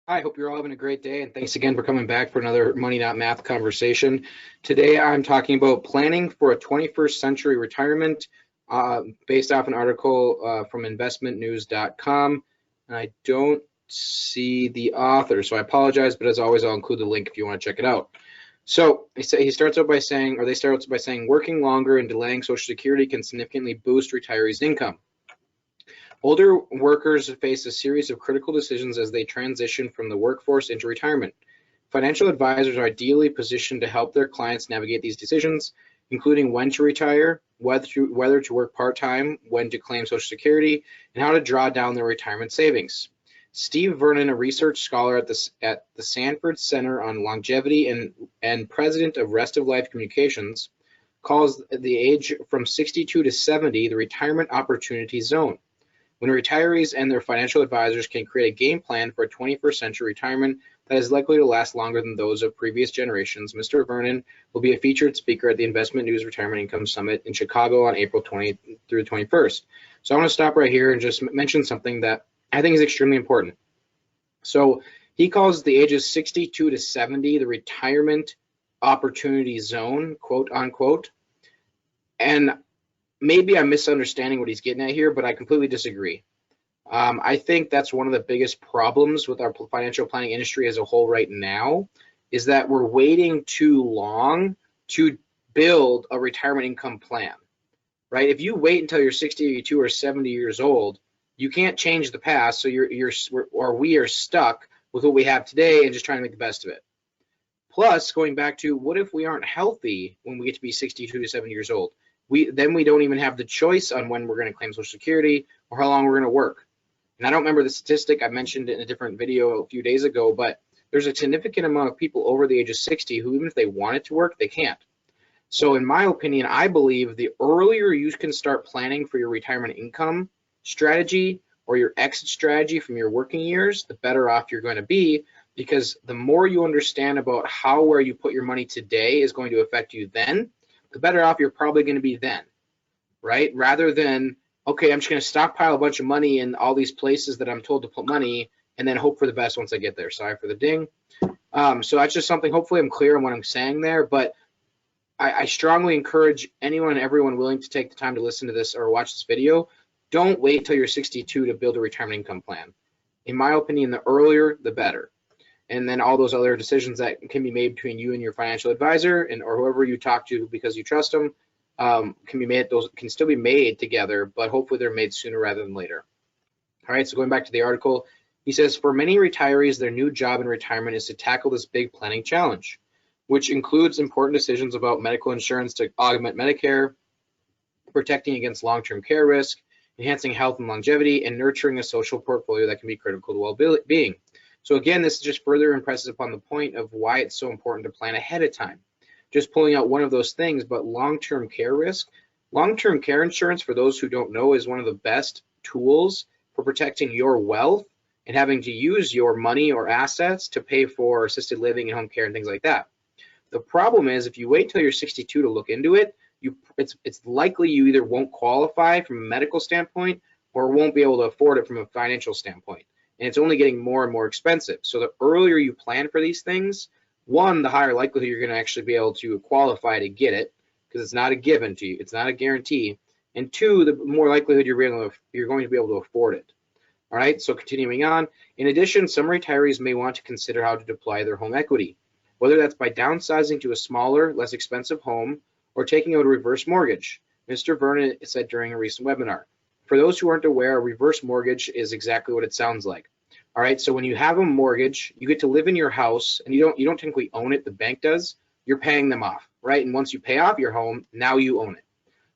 Hi, hope you're all having a great day, and thanks again for coming back for another Money Not Math conversation. Today I'm talking about planning for a 21st century retirement based off an article from investmentnews.com, and I don't see the author, so I apologize, but as always, I'll include the link if you want to check it out. So he starts out by saying, or they start out by saying, working longer and delaying Social Security can significantly boost retirees' income. Older workers face a series of critical decisions as they transition from the workforce into retirement. Financial advisors are ideally positioned to help their clients navigate these decisions, including when to retire, whether to work part-time, when to claim Social Security, and how to draw down their retirement savings. Steve Vernon, a research scholar at the Sanford Center on Longevity and president of Rest of Life Communications, calls the age from 62 to 70 the retirement opportunity zone, when retirees and their financial advisors can create a game plan for a 21st century retirement that is likely to last longer than those of previous generations. Mr. Vernon will be a featured speaker at the Investment News Retirement Income Summit in Chicago on April 20th through 21st. So I want to stop right here and just mention something that I think is extremely important. So he calls the ages 62 to 70 the retirement opportunity zone, quote unquote. And maybe I'm misunderstanding what he's getting at here, but I completely disagree. I think that's one of the biggest problems with our financial planning industry as a whole right now, is that we're waiting too long to build a retirement income plan, right? If you wait until you're 62 or 70 years old, you can't change the past, so we are stuck with what we have today and just trying to make the best of it. Plus, going back to, what if we aren't healthy when we get to be 62 to 70 years old? We don't even have the choice on when we're going to claim Social Security or how long we're going to work. And I don't remember the statistic, I mentioned it in a different video a few days ago, but there's a significant amount of people over the age of 60 who, even if they wanted to work, they can't. So in my opinion, I believe the earlier you can start planning for your retirement income strategy or your exit strategy from your working years, the better off you're going to be, because the more you understand about how where you put your money today is going to affect you then, the better off you're probably going to be then, right? Rather than, okay, I'm just going to stockpile a bunch of money in all these places that I'm told to put money and then hope for the best once I get there. Sorry for the ding. So that's just something, hopefully I'm clear on what I'm saying there, but I strongly encourage anyone and everyone willing to take the time to listen to this or watch this video, don't wait till you're 62 to build a retirement income plan. In my opinion, the earlier, the better. And then all those other decisions that can be made between you and your financial advisor or whoever you talk to because you trust them can be made. Those can still be made together, but hopefully they're made sooner rather than later. All right, so going back to the article, he says, for many retirees, their new job in retirement is to tackle this big planning challenge, which includes important decisions about medical insurance to augment Medicare, protecting against long-term care risk, enhancing health and longevity, and nurturing a social portfolio that can be critical to well-being. So again, this just further impresses upon the point of why it's so important to plan ahead of time. Just pulling out one of those things, but long-term care risk. Long-term care insurance, for those who don't know, is one of the best tools for protecting your wealth and having to use your money or assets to pay for assisted living and home care and things like that. The problem is, if you wait till you're 62 to look into it, it's likely you either won't qualify from a medical standpoint or won't be able to afford it from a financial standpoint. And it's only getting more and more expensive. So the earlier you plan for these things, one, the higher likelihood you're going to actually be able to qualify to get it, because it's not a given to you, it's not a guarantee. And two, the more likelihood you're going to be able to afford it. All right, so continuing on. In addition, some retirees may want to consider how to deploy their home equity, whether that's by downsizing to a smaller, less expensive home or taking out a reverse mortgage. Mr. Vernon said during a recent webinar. For those who aren't aware, a reverse mortgage is exactly what it sounds like. All right, so when you have a mortgage, you get to live in your house, and you don't technically own it, the bank does. You're paying them off, right? And once you pay off your home, now you own it.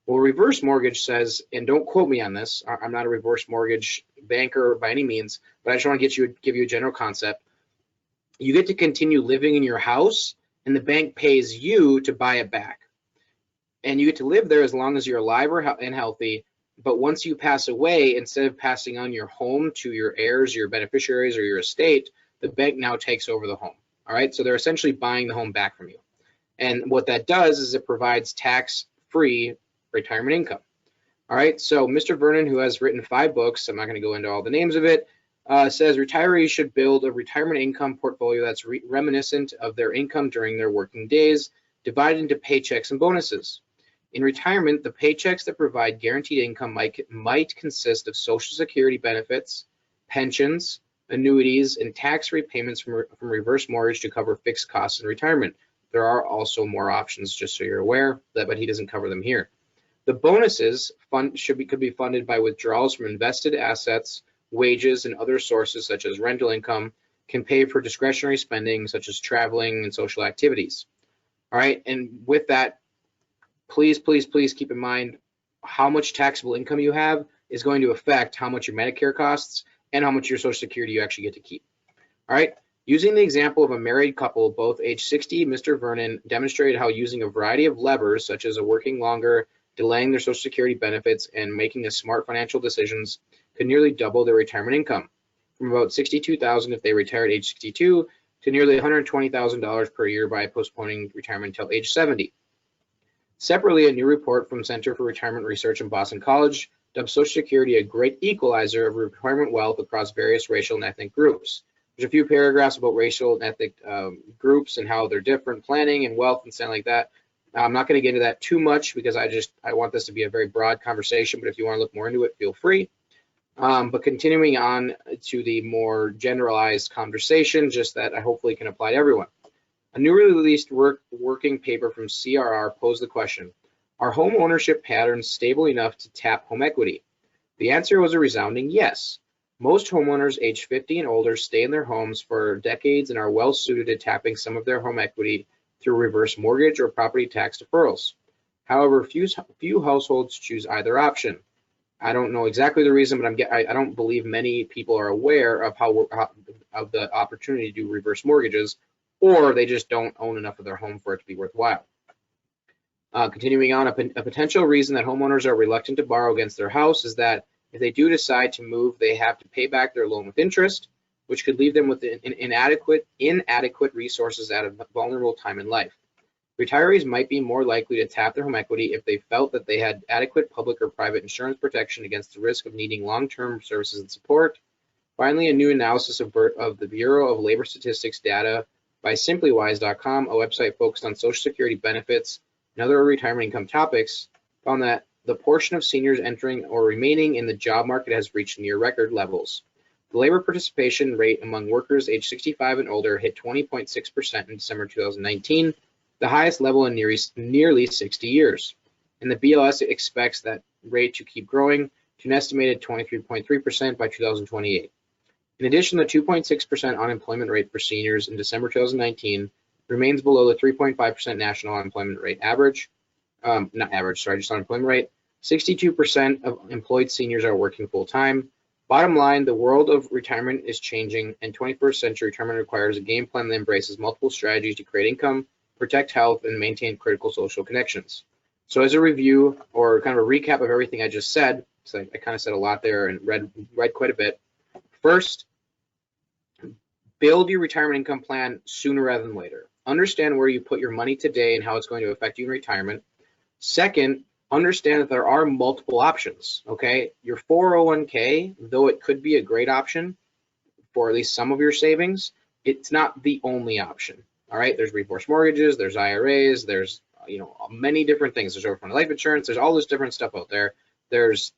Well, reverse mortgage says, and don't quote me on this, I'm not a reverse mortgage banker by any means, but I just want to give you a general concept. You get to continue living in your house, and the bank pays you to buy it back. And you get to live there as long as you're alive and healthy. But once you pass away, instead of passing on your home to your heirs, your beneficiaries, or your estate, the bank now takes over the home. All right, so they're essentially buying the home back from you. And what that does is it provides tax-free retirement income. All right, so Mr. Vernon, who has written 5 books, I'm not going to go into all the names of it, says retirees should build a retirement income portfolio that's reminiscent of their income during their working days, divided into paychecks and bonuses. In retirement, the paychecks that provide guaranteed income might consist of Social Security benefits, pensions, annuities, and tax-free payments from reverse mortgage to cover fixed costs in retirement. There are also more options, just so you're aware, but he doesn't cover them here. The bonuses could be funded by withdrawals from invested assets, wages, and other sources such as rental income, can pay for discretionary spending such as traveling and social activities. All right, and with that, please keep in mind how much taxable income you have is going to affect how much your Medicare costs and how much your Social Security you actually get to keep. All right, using the example of a married couple, both age 60, Mr. Vernon demonstrated how using a variety of levers, such as working longer, delaying their Social Security benefits, and making smart financial decisions, could nearly double their retirement income, from about $62,000 if they retired at age 62 to nearly $120,000 per year by postponing retirement until age 70. Separately, a new report from Center for Retirement Research in Boston College dubbed Social Security a great equalizer of retirement wealth across various racial and ethnic groups. There's a few paragraphs about racial and ethnic groups and how they're different, planning and wealth and stuff like that. I'm not going to get into that too much because I want this to be a very broad conversation, but if you want to look more into it, feel free. But continuing on to the more generalized conversation, just that I hopefully can apply to everyone. A newly released working paper from CRR posed the question, are home ownership patterns stable enough to tap home equity? The answer was a resounding yes. Most homeowners age 50 and older stay in their homes for decades and are well suited to tapping some of their home equity through reverse mortgage or property tax deferrals. However, few households choose either option. I don't know exactly the reason, but I don't believe many people are aware of of the opportunity to do reverse mortgages, or they just don't own enough of their home for it to be worthwhile. Continuing on, a potential reason that homeowners are reluctant to borrow against their house is that if they do decide to move, they have to pay back their loan with interest, which could leave them with inadequate resources at a vulnerable time in life. Retirees might be more likely to tap their home equity if they felt that they had adequate public or private insurance protection against the risk of needing long-term services and support. Finally, a new analysis of the Bureau of Labor Statistics data by Simplywise.com, a website focused on Social Security benefits and other retirement income topics, found that the portion of seniors entering or remaining in the job market has reached near record levels. The labor participation rate among workers age 65 and older hit 20.6% in December 2019, the highest level in nearly 60 years. And the BLS expects that rate to keep growing to an estimated 23.3% by 2028. In addition, the 2.6% unemployment rate for seniors in December 2019 remains below the 3.5% national unemployment rate average. Just unemployment rate. 62% of employed seniors are working full-time. Bottom line, the world of retirement is changing, and 21st century retirement requires a game plan that embraces multiple strategies to create income, protect health, and maintain critical social connections. So as a review or kind of a recap of everything I just said, so I kind of said a lot there and read quite a bit. First, build your retirement income plan sooner rather than later. Understand where you put your money today and how it's going to affect you in retirement. Second, understand that there are multiple options, okay? Your 401k, though it could be a great option for at least some of your savings, it's not the only option, all right? There's reverse mortgages, there's IRAs, there's many different things. There's overfunded life insurance, there's all this different stuff out there. There's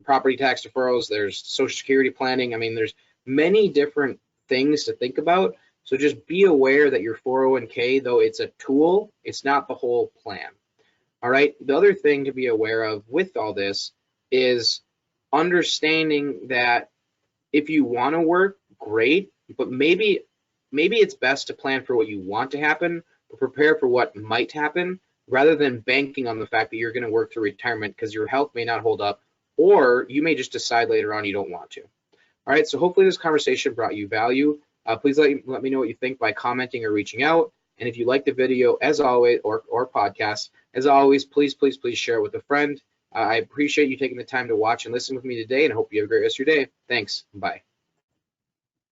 property tax deferrals, there's Social Security planning. I mean, there's many different things to think about. So just be aware that your 401k, though it's a tool, it's not the whole plan. All right. The other thing to be aware of with all this is understanding that if you want to work, great, but maybe it's best to plan for what you want to happen, but prepare for what might happen rather than banking on the fact that you're going to work through retirement because your health may not hold up, or you may just decide later on you don't want to. All right. So hopefully this conversation brought you value. Please let me know what you think by commenting or reaching out. And if you like the video, as always, or podcast, as always, please share it with a friend. I appreciate you taking the time to watch and listen with me today, and I hope you have a great rest of your day. Thanks. Bye.